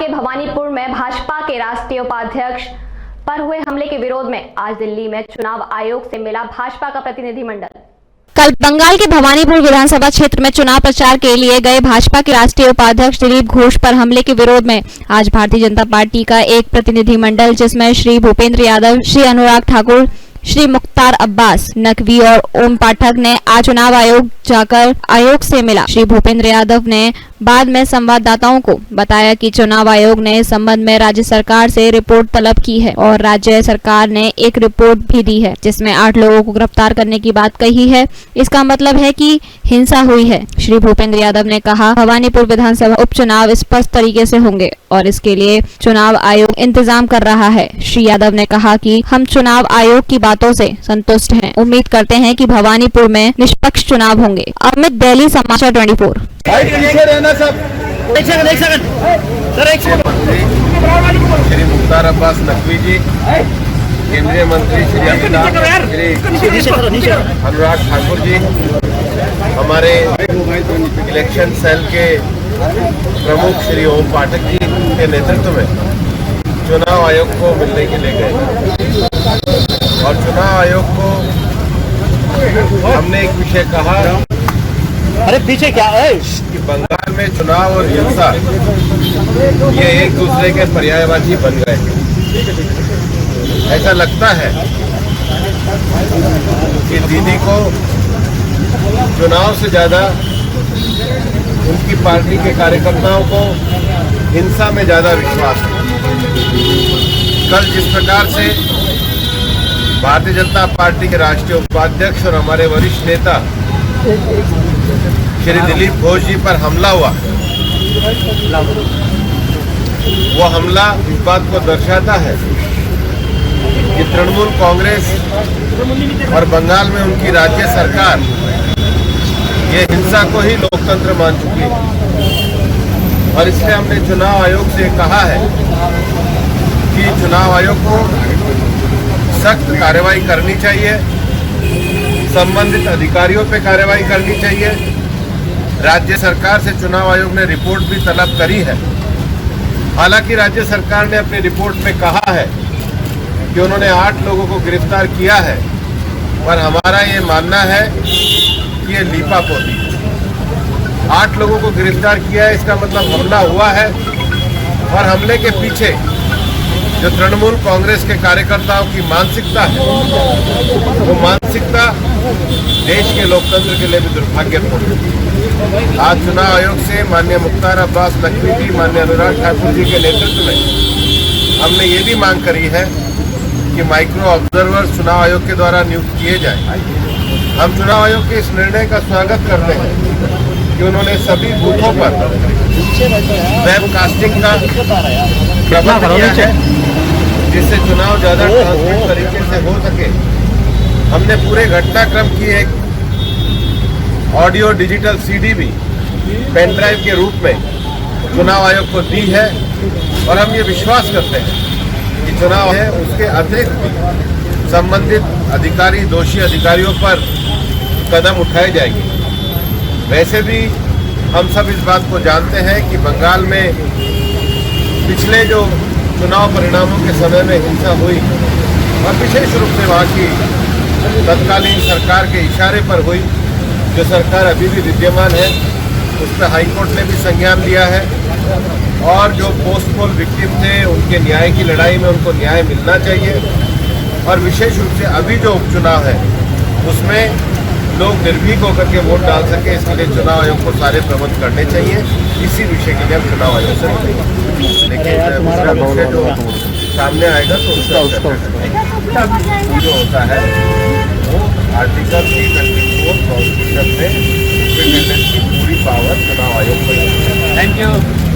के भवानीपुर में भाजपा के राष्ट्रीय उपाध्यक्ष पर हुए हमले के विरोध में आज दिल्ली में चुनाव आयोग से मिला भाजपा का प्रतिनिधिमंडल। कल बंगाल के भवानीपुर विधानसभा क्षेत्र में चुनाव प्रचार के लिए गए भाजपा के राष्ट्रीय उपाध्यक्ष दिलीप घोष पर हमले के विरोध में आज भारतीय जनता पार्टी का एक प्रतिनिधिमंडल, जिसमें श्री भूपेंद्र यादव, श्री अनुराग ठाकुर, श्री मुख्तार अब्बास नकवी और ओम पाठक ने आज चुनाव आयोग जाकर आयोग से मिला। श्री भूपेंद्र यादव ने बाद में संवाददाताओं को बताया कि चुनाव आयोग ने इस संबंध में राज्य सरकार से रिपोर्ट तलब की है और राज्य सरकार ने एक रिपोर्ट भी दी है, जिसमें 8 लोगों को गिरफ्तार करने की बात कही है। इसका मतलब है कि हिंसा हुई है। श्री भूपेंद्र यादव ने कहा, भवानीपुर विधानसभा उपचुनाव स्पष्ट तरीके से होंगे और इसके लिए चुनाव आयोग इंतजाम कर रहा है। श्री यादव ने कहा कि हम चुनाव आयोग की बातों से संतुष्ट हैं। उम्मीद करते हैं कि भवानीपुर में निष्पक्ष चुनाव होंगे। अमित, दिल्ली समाचार 24। श्री मुख्तार अब्बास नकवी जी, केंद्रीय मंत्री श्री अनुराग ठाकुर जी, हमारे इलेक्शन सेल के प्रमुख श्री ओम पाठक जी के नेतृत्व में चुनाव आयोग को मिलने के लिए गए और चुनाव आयोग को हमने एक विषय कहा, अरे पीछे क्या है कि बंगाल में चुनाव और हिंसा ये एक दूसरे के पर्यायवाची बन गए। ऐसा लगता है कि दीदी को चुनाव से ज्यादा उनकी पार्टी के कार्यकर्ताओं को हिंसा में ज्यादा विश्वास है। कल जिस प्रकार से भारतीय जनता पार्टी के राष्ट्रीय उपाध्यक्ष और हमारे वरिष्ठ नेता श्री दिलीप घोष जी पर हमला हुआ, वो हमला इस बात को दर्शाता है कि तृणमूल कांग्रेस और बंगाल में उनकी राज्य सरकार ये हिंसा को ही लोकतंत्र मान चुकी है और इसलिए हमने चुनाव आयोग से कहा है कि चुनाव आयोग को सख्त कार्रवाई करनी चाहिए, संबंधित अधिकारियों पे कार्रवाई करनी चाहिए। राज्य सरकार से चुनाव आयोग ने रिपोर्ट भी तलब करी है। हालांकि राज्य सरकार ने अपनी रिपोर्ट में कहा है कि उन्होंने 8 लोगों को गिरफ्तार किया है, पर हमारा ये मानना है कि ये लीपापोती है। 8 लोगों को गिरफ्तार किया है, इसका मतलब हमला हुआ है और हमले के पीछे जो तृणमूल कांग्रेस के कार्यकर्ताओं की मानसिकता है, वो मानसिकता देश के लोकतंत्र के लिए भी दुर्भाग्यपूर्ण है। आज चुनाव आयोग से माननीय मुख्तार अब्बास नकवी जी, माननीय अनुराग ठाकुर जी के नेतृत्व में हमने ये भी मांग करी है कि माइक्रो ऑब्जर्वर चुनाव आयोग के द्वारा नियुक्त किए जाए। हम चुनाव आयोग के इस निर्णय का स्वागत करते हैं कि उन्होंने सभी बूथों पर वेबकास्टिंग का प्रबंध किया है, जिससे चुनाव ज्यादा ट्रांसपेरेंट तरीके से हो सके। हमने पूरे घटनाक्रम की एक ऑडियो डिजिटल सीडी भी पेन ड्राइव के रूप में चुनाव आयोग को दी है और हम ये विश्वास करते हैं कि चुनाव है उसके अतिरिक्त भी संबंधित अधिकारी, दोषी अधिकारियों पर कदम उठाए जाएंगे। वैसे भी हम सब इस बात को जानते हैं कि बंगाल में पिछले जो चुनाव परिणामों के समय में हिंसा हुई और विशेष रूप से वहाँ की तत्कालीन सरकार के इशारे पर हुई, जो सरकार अभी भी विद्यमान है, उस पर हाईकोर्ट ने भी संज्ञान लिया है और जो पोस्ट पोल विक्टिम थे उनके न्याय की लड़ाई में उनको न्याय मिलना चाहिए। और विशेष रूप से अभी जो उपचुनाव है उसमें लोग निर्भीक होकर के वोट डाल सके, इसके लिए चुनाव आयोग को सारे प्रबंध करने चाहिए। इसी विषय के लिए हम चुनाव आयोग से लेकिन दूसरा विषय जो सामने आएगा तो उसका जो होता है वो आर्टिकल 334 कॉन्स्टिट्यूशन में इंडिपेंडेंस की पूरी पावर चुनाव आयोग को। Thank you.